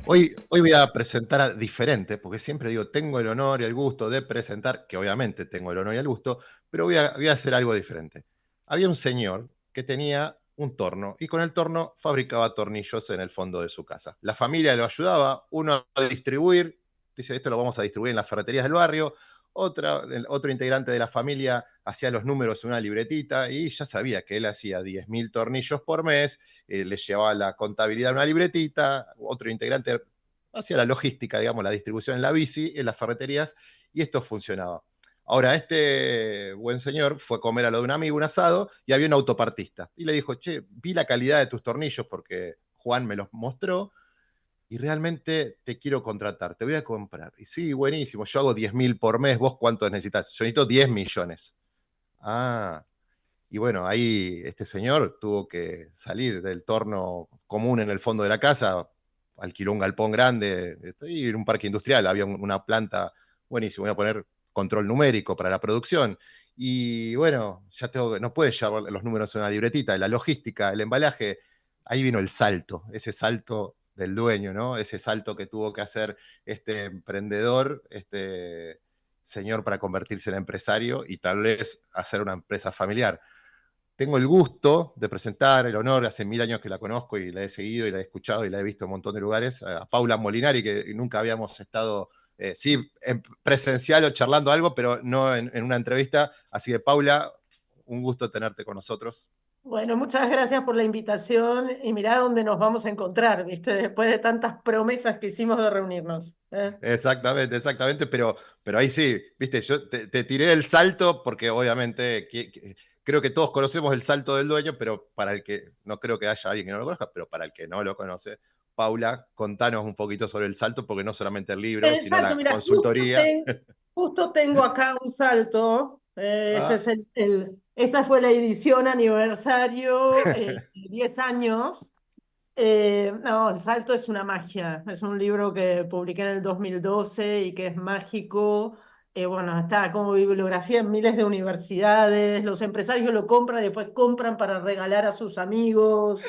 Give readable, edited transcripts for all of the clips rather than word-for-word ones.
Hoy voy a presentar diferente, porque siempre digo, tengo el honor y el gusto de presentar, que obviamente tengo el honor y el gusto, pero voy a hacer algo diferente. Había un señor que tenía un torno y con el torno fabricaba tornillos en el fondo de su casa. La familia lo ayudaba, uno a distribuir, dice, esto lo vamos a distribuir en las ferreterías del barrio, otro integrante de la familia hacía los números en una libretita y ya sabía que él hacía 10.000 tornillos por mes, le llevaba la contabilidad a una libretita, otro integrante hacía la logística, digamos, la distribución en la bici, en las ferreterías, y esto funcionaba. Ahora, este buen señor fue a comer a lo de un amigo, un asado, y había un autopartista. Y le dijo, che, vi la calidad de tus tornillos porque Juan me los mostró, y realmente te quiero contratar, te voy a comprar. Y sí, buenísimo, yo hago 10.000 por mes, ¿vos cuántos necesitas? Yo necesito 10 millones. Ah, y bueno, ahí este señor tuvo que salir del torno común en el fondo de la casa, alquiló un galpón grande, y en un parque industrial había una planta buenísima, voy a poner control numérico para la producción. Y bueno, ya no puedes llevar los números en una libretita, la logística, el embalaje, ahí vino el salto, ese salto del dueño, ¿no? Ese salto que tuvo que hacer este emprendedor, este señor para convertirse en empresario y tal vez hacer una empresa familiar. Tengo el gusto de presentar, el honor, hace 1000 años que la conozco y la he seguido y la he escuchado y la he visto en un montón de lugares, a Paula Molinari, que nunca habíamos estado, sí, en presencial o charlando algo, pero no en una entrevista. Así que Paula, un gusto tenerte con nosotros. Bueno, muchas gracias por la invitación y mirá dónde nos vamos a encontrar, ¿viste? Después de tantas promesas que hicimos de reunirnos. ¿Eh? Exactamente, exactamente, pero ahí sí, viste, yo te tiré el salto porque obviamente creo que todos conocemos el salto del dueño, pero para el que, no creo que haya alguien que no lo conozca, pero para el que no lo conoce, Paula, contanos un poquito sobre el salto, porque no solamente el libro, El sino salto, la mira, consultoría. justo tengo acá un salto. Este Ah, es esta fue la edición aniversario, 10 años. No, El Salto es una magia. Es un libro que publiqué en el 2012 y que es mágico. Bueno, está como bibliografía en miles de universidades. Los empresarios lo compran y después compran para regalar a sus amigos.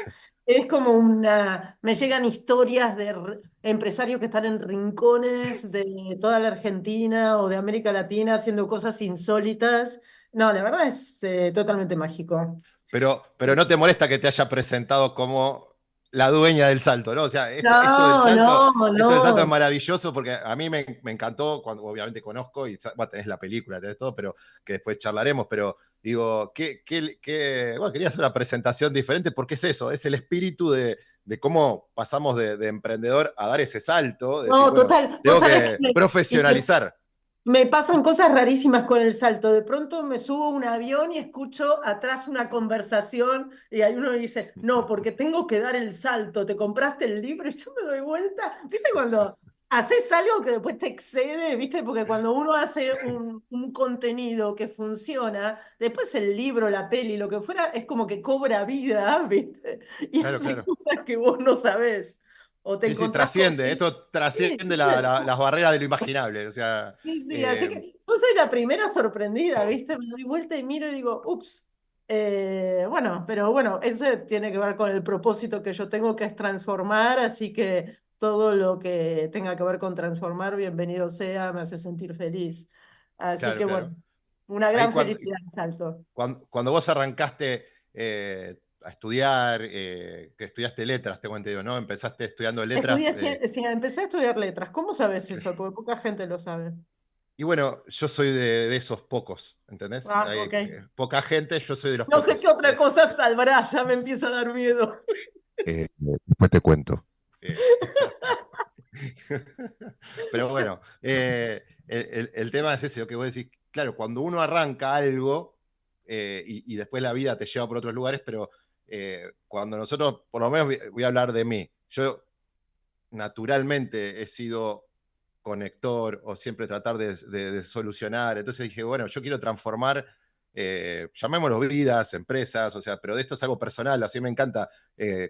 Es como una... Me llegan historias de empresarios que están en rincones de toda la Argentina o de América Latina haciendo cosas insólitas. No, la verdad es totalmente mágico. pero no te molesta que te haya presentado como la dueña del salto, ¿no? O sea, No, no, esto del salto es no. maravilloso porque a mí me encantó, cuando obviamente conozco, y bueno, tenés la película, tenés todo, pero que después charlaremos, pero digo, bueno, quería hacer una presentación diferente porque es eso, es el espíritu de cómo pasamos de emprendedor a dar ese salto, de decir, No, bueno, total. Vos tengo sabés que que profesionalizar. me pasan cosas rarísimas con el salto. De pronto me subo a un avión y escucho atrás una conversación y hay uno que dice, no, porque tengo que dar el salto. ¿Te compraste el libro? Y yo me doy vuelta. ¿Viste cuando haces algo que después te excede? ¿Viste? Porque cuando uno hace un contenido que funciona, después el libro, la peli, lo que fuera, es como que cobra vida, ¿viste? Y Claro, hace claro. cosas que vos no sabés. O te Sí, sí, encontrás con... trasciende, esto Sí, trasciende ¿viste? las barreras de lo imaginable. O sea, Sí, sí, así eh, que yo soy la primera sorprendida, ¿viste? Me doy vuelta y miro y digo, ups. Bueno, pero bueno, ese tiene que ver con el propósito que yo tengo, que es transformar, así que todo lo que tenga que ver con transformar, bienvenido sea, me hace sentir feliz. Así claro, que bueno, claro. una Ahí gran felicidad, Salto. cuando vos arrancaste a estudiar, que estudiaste letras, tengo entendido, ¿no? Empezaste estudiando letras. Estudié, sí, empecé a estudiar letras. ¿Cómo sabes eso? Porque poca gente lo sabe. Y bueno, yo soy de esos pocos, ¿entendés? Ah, Hay ok. poca gente, yo soy de los No sé qué pocos. otra cosa salvará, ya me empieza a dar miedo. Después te cuento. Eh, Pero bueno, el tema es ese, lo que vos decís, claro, cuando uno arranca algo y después la vida te lleva por otros lugares, pero cuando nosotros, por lo menos voy a hablar de mí, yo naturalmente he sido conector o siempre tratar de solucionar. Entonces dije, bueno, yo quiero transformar, llamémoslo vidas, empresas, o sea, pero de esto es algo personal, así me encanta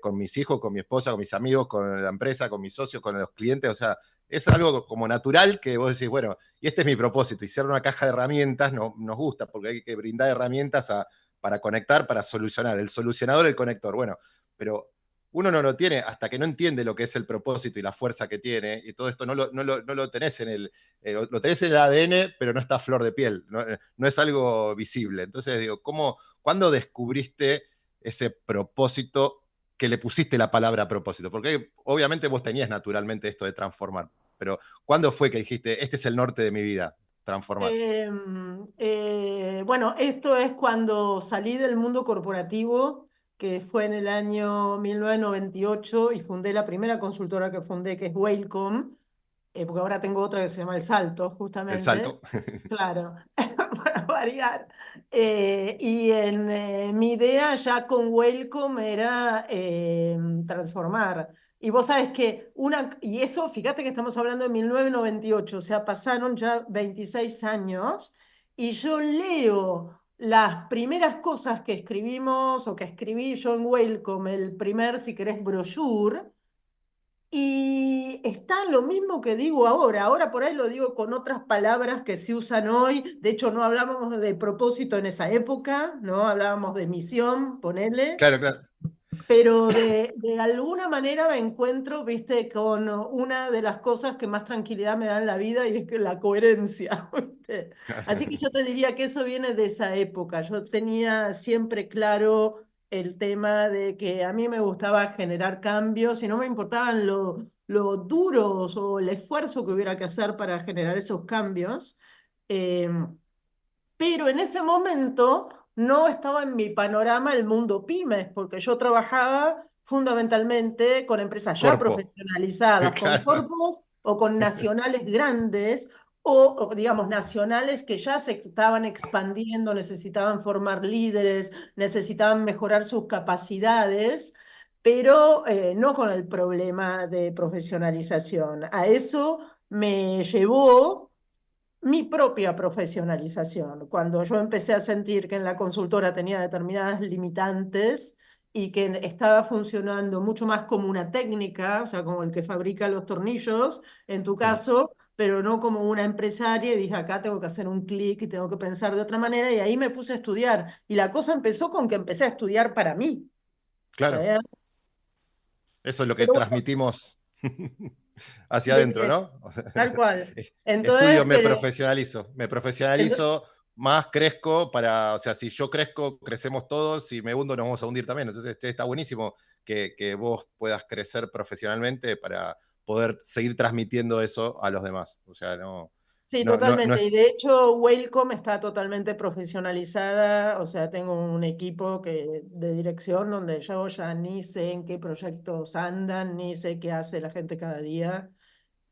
con mis hijos, con mi esposa, con mis amigos, con la empresa, con mis socios, con los clientes, o sea, es algo como natural que vos decís, bueno, y este es mi propósito, y ser una caja de herramientas nos gusta, porque hay que brindar herramientas para conectar, para solucionar, el solucionador, el conector, bueno, pero uno no lo tiene hasta que no entiende lo que es el propósito y la fuerza que tiene, y todo esto no lo tenés en lo tenés en el ADN, pero no está a flor de piel, no es algo visible. Entonces digo, ¿cuándo descubriste ese propósito que le pusiste la palabra propósito? Porque obviamente vos tenías naturalmente esto de transformar, pero ¿cuándo fue que dijiste, este es el norte de mi vida, transformar? Bueno, esto es cuando salí del mundo corporativo, que fue en el año 1998 y fundé la primera consultora que fundé, que es Wellcome, porque ahora tengo otra que se llama El Salto, El justamente. salto. Claro, para variar. Mi idea ya con Welcome era transformar. Y vos sabés que y eso, fíjate que estamos hablando de 1998, o sea, pasaron ya 26 años, y yo leo las primeras cosas que escribimos o que escribí yo en Welcome, el primer, si querés, brochure, y está lo mismo que digo ahora. Ahora por ahí lo digo con otras palabras que se usan hoy. De hecho, no hablábamos de propósito en esa época, ¿no? Hablábamos de misión, ponele. Claro, claro. Pero de alguna manera me encuentro, viste, con una de las cosas que más tranquilidad me da en la vida y es que la coherencia, ¿viste? Así que yo te diría que eso viene de esa época. Yo tenía siempre claro el tema de que a mí me gustaba generar cambios y no me importaban lo duros o el esfuerzo que hubiera que hacer para generar esos cambios. Pero en ese momento no estaba en mi panorama el mundo pymes, porque yo trabajaba fundamentalmente con empresas ya Corpo. profesionalizadas, con Claro. corpos o con nacionales grandes, digamos nacionales que ya se estaban expandiendo, necesitaban formar líderes, necesitaban mejorar sus capacidades, pero no con el problema de profesionalización. A eso me llevó mi propia profesionalización. Cuando yo empecé a sentir que en la consultora tenía determinadas limitantes y que estaba funcionando mucho más como una técnica, o sea, como el que fabrica los tornillos, en tu caso, pero no como una empresaria, y dije, acá tengo que hacer un clic y tengo que pensar de otra manera, y ahí me puse a estudiar. Y la cosa empezó con que empecé a estudiar para mí. Claro. ¿Eh? Eso es lo que Pero bueno, transmitimos hacia adentro, ¿no? tal cual. Estudio, Entonces, me ento- profesionalizo, más crezco o sea, si yo crezco, crecemos todos, si me hundo, nos vamos a hundir también. Entonces, está buenísimo que vos puedas crecer profesionalmente para poder seguir transmitiendo eso a los demás. O sea, Sí, no totalmente. es, Y de hecho, Wellcome está totalmente profesionalizada. O sea, tengo un equipo de dirección donde yo ya ni sé en qué proyectos andan, ni sé qué hace la gente cada día.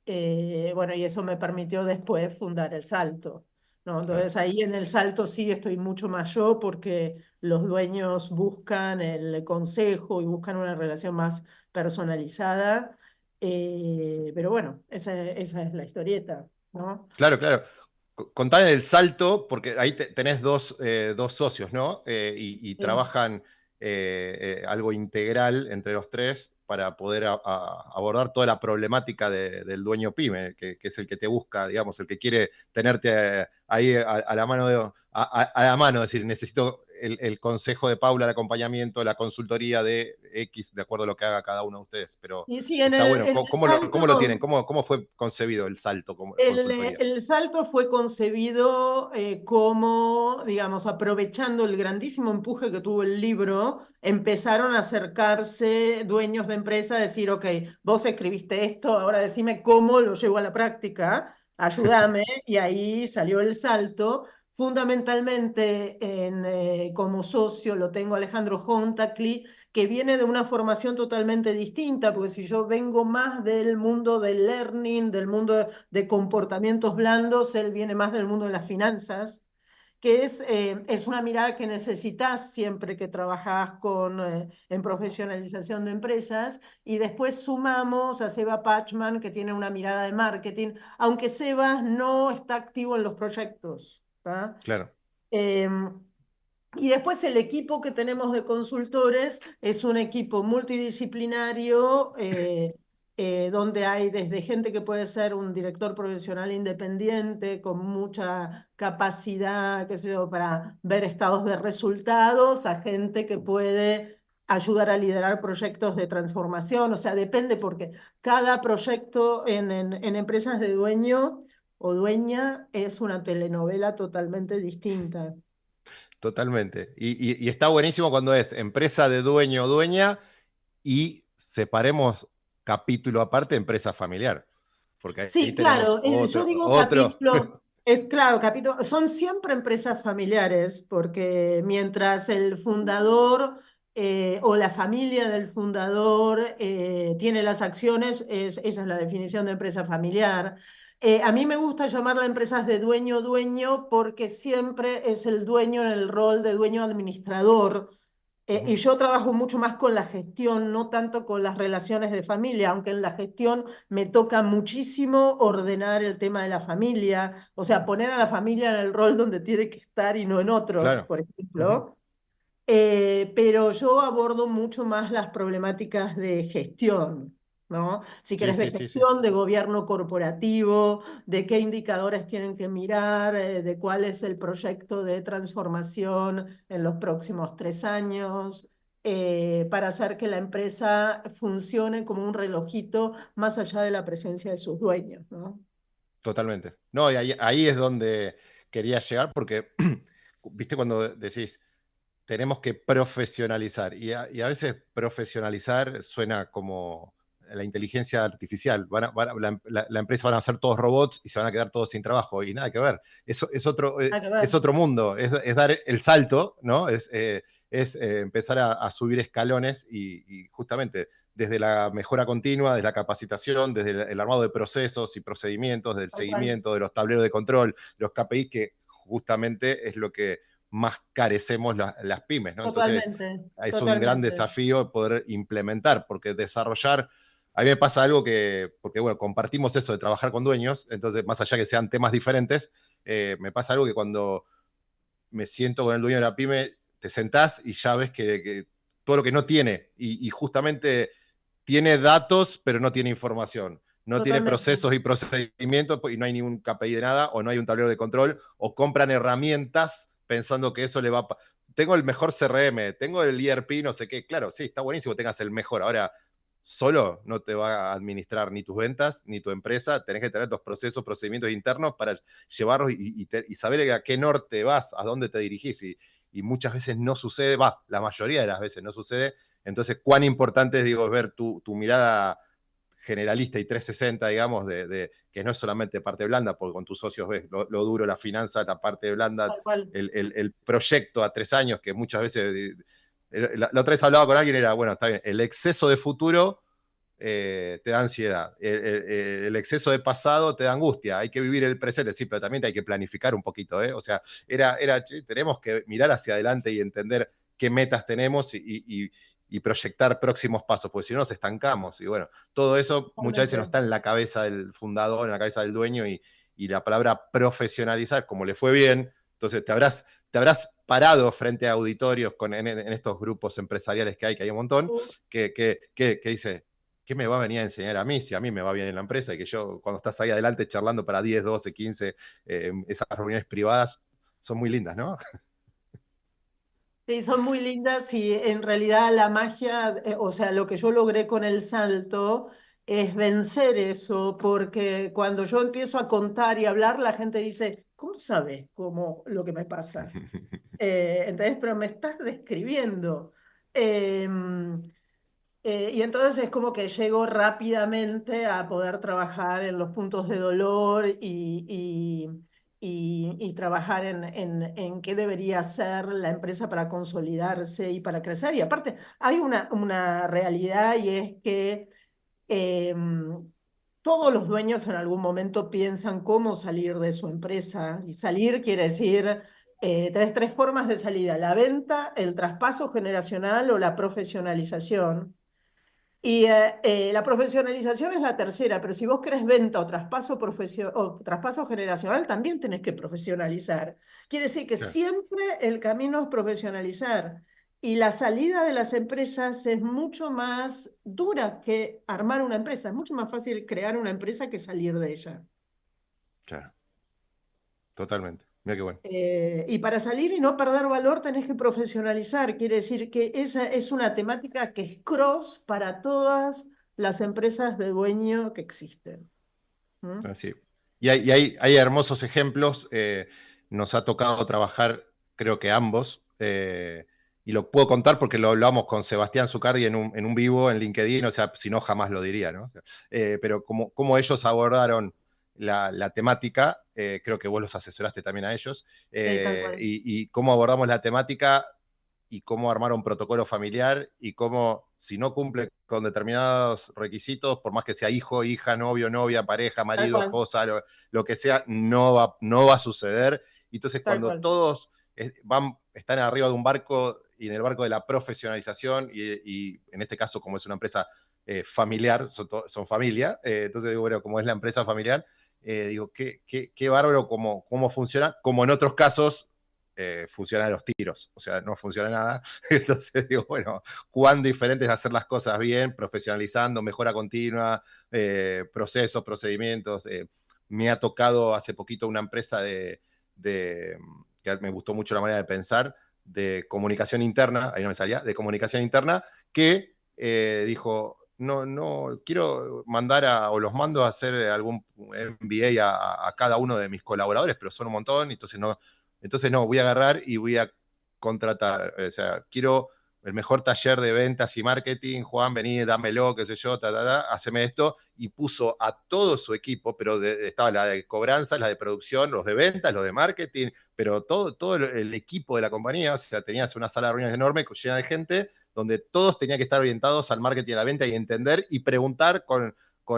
Bueno, y eso me permitió después fundar El Salto, ¿no? claro. Entonces ahí en El Salto sí estoy mucho más yo porque los dueños buscan el consejo y buscan una relación más personalizada. Pero bueno, esa es la historieta, ¿no? Claro, claro. Contame el salto, porque ahí tenés dos socios, ¿no? Y Sí. trabajan algo integral entre los tres para poder abordar toda la problemática del dueño pyme, que es el que te busca, digamos, el que quiere tenerte ahí a la mano, a la mano, es decir, necesito el consejo de Paula, el acompañamiento, la consultoría de X, de acuerdo a lo que haga cada uno de ustedes. Pero Y sí, está bueno. en el Cómo lo tienen? salto, ¿Cómo fue concebido el salto como consultoría? el salto fue concebido como, digamos, aprovechando el grandísimo empuje que tuvo el libro, empezaron a acercarse dueños de empresa a decir, ok, vos escribiste esto, ahora decime cómo lo llevo a la práctica, ayúdame, y ahí salió el salto. Fundamentalmente, como socio lo tengo Alejandro Hontacli, que viene de una formación totalmente distinta, porque si yo vengo más del mundo del learning, del mundo de comportamientos blandos, él viene más del mundo de las finanzas, que es una mirada que necesitas siempre que trabajas en profesionalización de empresas, y después sumamos a Seba Pachman, que tiene una mirada de marketing, aunque Seba no está activo en los proyectos. ¿Tá? Claro, Eh, y después el equipo que tenemos de consultores es un equipo multidisciplinario, donde hay desde gente que puede ser un director profesional independiente con mucha capacidad, qué sé yo, para ver estados de resultados, a gente que puede ayudar a liderar proyectos de transformación, o sea, depende porque cada proyecto en empresas de dueño o dueña es una telenovela totalmente distinta. Totalmente. Y está buenísimo cuando es empresa de dueño o dueña y separemos capítulo aparte empresa familiar, porque ahí Sí, tenemos claro, yo otro, digo otro. capítulo, es claro, capítulo, son siempre empresas familiares, porque mientras el fundador o la familia del fundador tiene las acciones, esa es la definición de empresa familiar. A mí me gusta llamarla empresas de dueño-dueño porque siempre es el dueño en el rol de dueño administrador. Y Ujú, yo trabajo mucho más con la gestión, no tanto con las relaciones de familia, aunque en la gestión me toca muchísimo ordenar el tema de la familia, o sea, poner a la familia en el rol donde tiene que estar y no en otros, claro. por Ujú. ejemplo. Pero yo abordo mucho más las problemáticas de gestión, ¿no? Si Sí, querés, de sí, sí, sí. gestión, de gobierno corporativo, de qué indicadores tienen que mirar, de cuál es el proyecto de transformación en los próximos 3 años, para hacer que la empresa funcione como un relojito más allá de la presencia de sus dueños, ¿no? Totalmente. No, y ahí es donde quería llegar porque, viste, cuando decís, tenemos que profesionalizar, y a veces profesionalizar suena como la inteligencia artificial. La empresa van a ser todos robots y se van a quedar todos sin trabajo, y nada que ver. Eso Nada que es ver. otro mundo, es dar el salto, ¿no? Es empezar a subir escalones y justamente desde la mejora continua, desde la capacitación, desde el armado de procesos y procedimientos, del Tal cual. seguimiento, de los tableros de control, los KPI, que justamente es lo que más carecemos las pymes, ¿no? Entonces, Totalmente, es un gran totalmente. desafío poder implementar, porque desarrollar, a mí me pasa algo que, porque bueno, compartimos eso de trabajar con dueños, entonces, más allá que sean temas diferentes, me pasa algo que cuando me siento con el dueño de la pyme, te sentás y ya ves que todo lo que no tiene, y justamente tiene datos, pero no tiene información. No tiene Totalmente. procesos y procedimientos y no hay ningún KPI de nada, o no hay un tablero de control, o compran herramientas pensando que eso le va a... Tengo el mejor CRM, tengo el ERP, no sé qué. Claro, sí, está buenísimo, tengas el mejor. Ahora, solo no te va a administrar ni tus ventas, ni tu empresa. Tenés que tener tus procesos, procedimientos internos para llevarlos y saber a qué norte vas, a dónde te dirigís. Y muchas veces no sucede, la mayoría de las veces no sucede. Entonces, cuán importante es, digo, ver tu mirada generalista y 360, digamos, que no es solamente parte blanda, porque con tus socios ves lo duro, la finanza, la parte blanda, Tal cual. el proyecto a 3 años, que muchas veces, la otra vez hablaba con alguien, era, bueno, está bien, el exceso de futuro te da ansiedad, el exceso de pasado te da angustia, hay que vivir el presente, sí, pero también hay que planificar un poquito, ¿eh? O sea, tenemos que mirar hacia adelante y entender qué metas tenemos y proyectar próximos pasos, porque si no nos estancamos. Y bueno, todo eso muchas veces no Totalmente. está en la cabeza del fundador, en la cabeza del dueño, y la palabra profesionalizar, como le fue bien, entonces te habrás parado frente a auditorios en estos grupos empresariales que hay un montón, que dice, ¿qué me va a venir a enseñar a mí si a mí me va bien en la empresa? Y que yo, cuando estás ahí adelante charlando para 10, 12, 15, esas reuniones privadas son muy lindas, ¿no? Sí, son muy lindas y en realidad la magia, o sea, lo que yo logré con el salto es vencer eso, porque cuando yo empiezo a contar y hablar, la gente dice, ¿cómo sabes cómo lo que me pasa? ¿Entendés? Pero me estás describiendo. Y entonces es como que llego rápidamente a poder trabajar en los puntos de dolor y trabajar en qué debería hacer la empresa para consolidarse y para crecer. Y aparte, hay una realidad y es que eh, todos los dueños en algún momento piensan cómo salir de su empresa. Y salir quiere decir, tenés tres formas de salida: la venta, el traspaso generacional o la profesionalización. Y la profesionalización es la tercera, pero si vos querés venta o traspaso generacional, también tenés que profesionalizar. Quiere decir que Claro, siempre el camino es profesionalizar. Y la salida de las empresas es mucho más dura que armar una empresa. Es mucho más fácil crear una empresa que salir de ella. claro, totalmente. Mira qué bueno. Y para salir y no perder valor tenés que profesionalizar. Quiere decir que esa es una temática que es cross para todas las empresas de dueño que existen. ¿Mm? Así. Y hay hermosos ejemplos. Nos ha tocado trabajar, creo que ambos, y lo puedo contar porque lo hablamos con Sebastián Zucardi en un vivo en LinkedIn, o sea, si no, jamás lo diría, ¿no? Pero como ellos abordaron la temática, creo que vos los asesoraste también a ellos, Sí, tal cual. y cómo abordamos la temática y cómo armar un protocolo familiar y cómo, si no cumple con determinados requisitos, por más que sea hijo, hija, novio, novia, pareja, Tal marido, cual. esposa, lo que sea, no va a suceder. Y entonces, Tal cuando cual. todos están arriba de un barco y en el barco de la profesionalización, y en este caso, como es una empresa familiar, son familia, entonces digo, bueno, como es la empresa familiar, digo, qué bárbaro cómo funciona, como en otros casos funcionan los tiros, o sea, no funciona nada. Entonces digo, bueno, cuán diferente es hacer las cosas bien, profesionalizando, mejora continua, procesos, procedimientos. Me ha tocado hace poquito una empresa que me gustó mucho la manera de pensar, de comunicación interna, ahí no me salía, de comunicación interna, que dijo, no, quiero o los mando a hacer algún MBA a cada uno de mis colaboradores, pero son un montón, entonces no, voy a agarrar y voy a contratar. O sea, quiero el mejor taller de ventas y marketing, Juan, vení, dámelo, qué sé yo, haceme esto, y puso a todo su equipo, pero estaba la de cobranza, la de producción, los de ventas, los de marketing, pero todo el equipo de la compañía, o sea, tenías una sala de reuniones enorme, llena de gente, donde todos tenían que estar orientados al marketing y a la venta y entender y preguntar con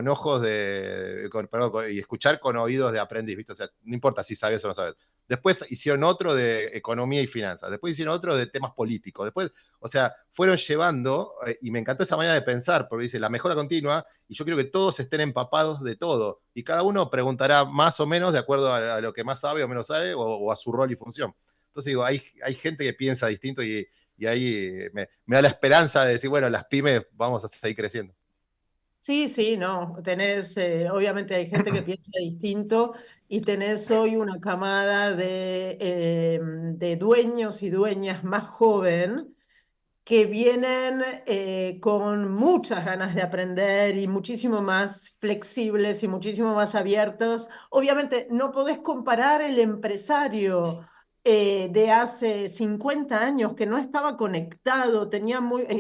ojos y escuchar con oídos de aprendiz, ¿viste? O sea, no importa si sabes o no sabes. Después hicieron otro de economía y finanzas, después hicieron otro de temas políticos, después, o sea, fueron llevando, y me encantó esa manera de pensar, porque dice, la mejora continua, y yo quiero que todos estén empapados de todo, y cada uno preguntará más o menos de acuerdo a lo que más sabe o menos sabe, o a su rol y función. Entonces digo, hay gente que piensa distinto y ahí me da la esperanza de decir, bueno, las pymes vamos a seguir creciendo. Sí, sí, no. Tenés, obviamente hay gente que piensa distinto y tenés hoy una camada de dueños y dueñas más joven que vienen con muchas ganas de aprender y muchísimo más flexibles y muchísimo más abiertos. Obviamente, no podés comparar el empresario de hace 50 años que no estaba conectado,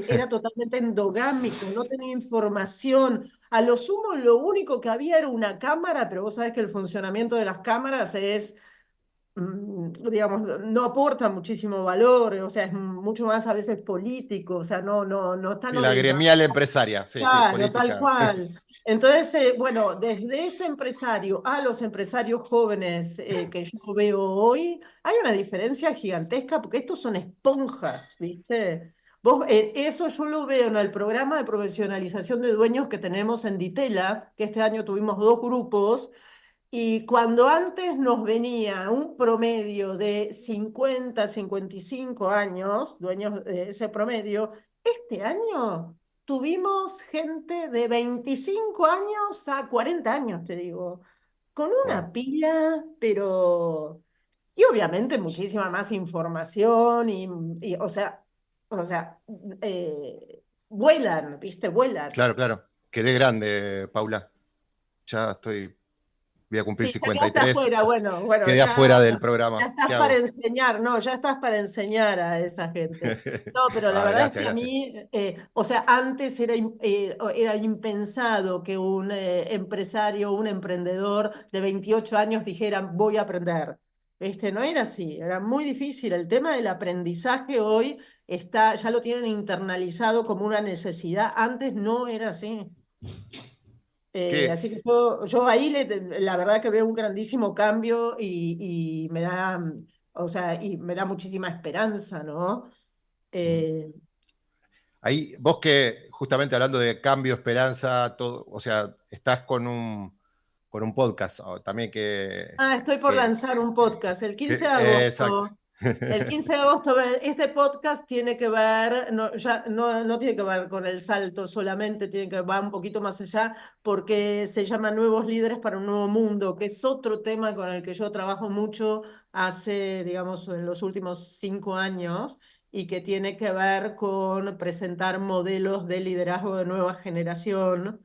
era totalmente endogámico, no tenía información. A lo sumo, lo único que había era una cámara, pero vos sabés que el funcionamiento de las cámaras es digamos, no aporta muchísimo valor, o sea, es mucho más a veces político, o sea, no están Sí, la orientados. gremial empresaria, sí, sí, Claro, tal política. cual. Entonces, bueno, desde ese empresario a los empresarios jóvenes que yo veo hoy, hay una diferencia gigantesca porque estos son esponjas, ¿viste? Eso yo lo veo en el programa de profesionalización de dueños que tenemos en Ditela, que este año tuvimos dos grupos, y cuando antes nos venía un promedio de 50, 55 años, dueños de ese promedio, este año tuvimos gente de 25 años a 40 años, te digo, con Wow. una pila, pero... Y obviamente muchísima más información o sea, vuelan, ¿viste? Vuelan. Claro, claro. Quedé grande, Paula. Ya voy a cumplir Sí, ya cincuenta y quedaste tres. afuera, bueno, Quedé ya, afuera del ya programa. estás ¿Qué para hago? enseñar, no, ya estás para enseñar a esa gente. No, pero la Ah, verdad es gracias, que a gracias. mí, o sea, antes era impensado que un empresario, un emprendedor de 28 años dijera, voy a aprender. No era así, era muy difícil. El tema del aprendizaje hoy ya lo tienen internalizado como una necesidad. Antes no era así. ¿Qué? Así que yo ahí la verdad que veo un grandísimo cambio y me da, o sea, y me da muchísima esperanza, ¿no? Eh, Ahí, vos que justamente hablando de cambio, esperanza, todo, o sea, estás con un podcast también estoy por que, lanzar un podcast el 15 de exacto. agosto. El 15 de agosto, este podcast tiene que ver, no, ya, no tiene que ver con el salto solamente, va un poquito más allá, porque se llama Nuevos Líderes para un Nuevo Mundo, que es otro tema con el que yo trabajo mucho hace, digamos, en los últimos 5 años y que tiene que ver con presentar modelos de liderazgo de nueva generación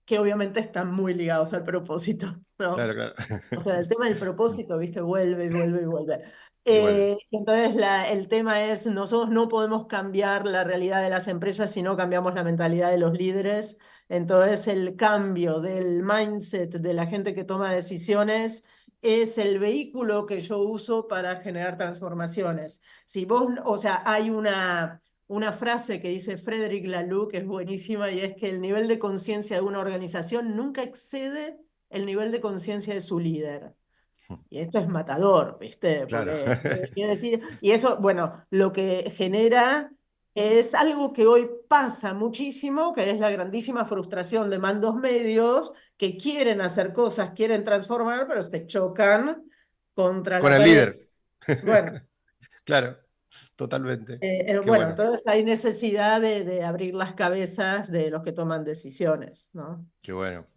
que obviamente están muy ligados al propósito, Claro, ¿no? claro. O sea, el tema del propósito, ¿viste? Vuelve y vuelve y vuelve. Y vuelve. Entonces, el tema es, nosotros no podemos cambiar la realidad de las empresas si no cambiamos la mentalidad de los líderes. Entonces, el cambio del mindset de la gente que toma decisiones es el vehículo que yo uso para generar transformaciones. Si vos, o sea, hay una frase que dice Frederick Laloux que es buenísima y es que el nivel de conciencia de una organización nunca excede el nivel de conciencia de su líder. Y esto es matador, ¿viste? Claro. Porque quiere decir, y eso, bueno, lo que genera es algo que hoy pasa muchísimo, que es la grandísima frustración de mandos medios que quieren hacer cosas, quieren transformar, pero se chocan contra Con la el pared. líder. Bueno, Claro, totalmente. Qué bueno, bueno, entonces hay necesidad de abrir las cabezas de los que toman decisiones, ¿no? qué bueno.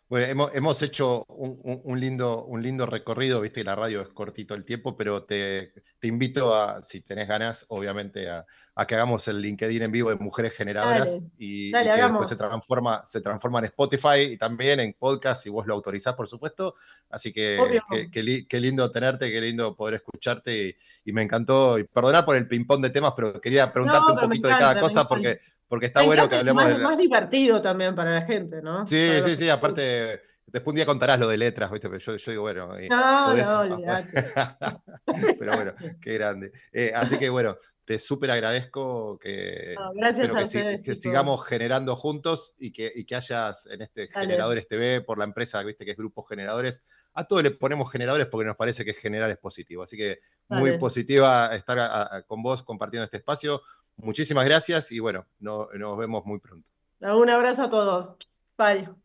Bueno, hemos hecho un lindo recorrido, viste que la radio es cortito el tiempo, pero te invito a, si tenés ganas, obviamente, a que hagamos el LinkedIn en vivo de Mujeres Generadoras Dale, y dale, que después hagamos. se transforma en Spotify y también en podcast, si vos lo autorizás, por supuesto. Así Obvio. que qué lindo tenerte, qué lindo poder escucharte y me encantó. Y perdoná por el ping-pong de temas, pero quería preguntarte No, un pero me poquito de cada encanta, me cosa encanta. porque está Me bueno que encanta y hablemos de más divertido también para la gente, ¿no? Sí, Para los sí, que... sí, aparte, después un día contarás lo de letras, ¿viste? Pero yo digo, bueno, No, podés. no, olvídate. Pero bueno, Olvídate. qué grande. Así que bueno, te súper agradezco No, que gracias espero a ustedes, que chicos. sigamos generando juntos y que hayas en este Dale, Generadores TV, por la empresa, viste que es Grupos Generadores. A todos le ponemos generadores porque nos parece que generar es positivo. Así que muy dale. positiva estar con vos compartiendo este espacio. Muchísimas gracias y bueno, nos vemos muy pronto. Un abrazo a todos. Bye. Chao,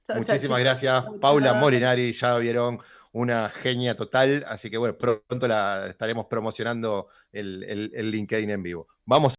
chao, Muchísimas chicos. gracias, Chao, Paula chao. Molinari, ya vieron una genia total, así que bueno, pronto la estaremos promocionando el LinkedIn en vivo. Vamos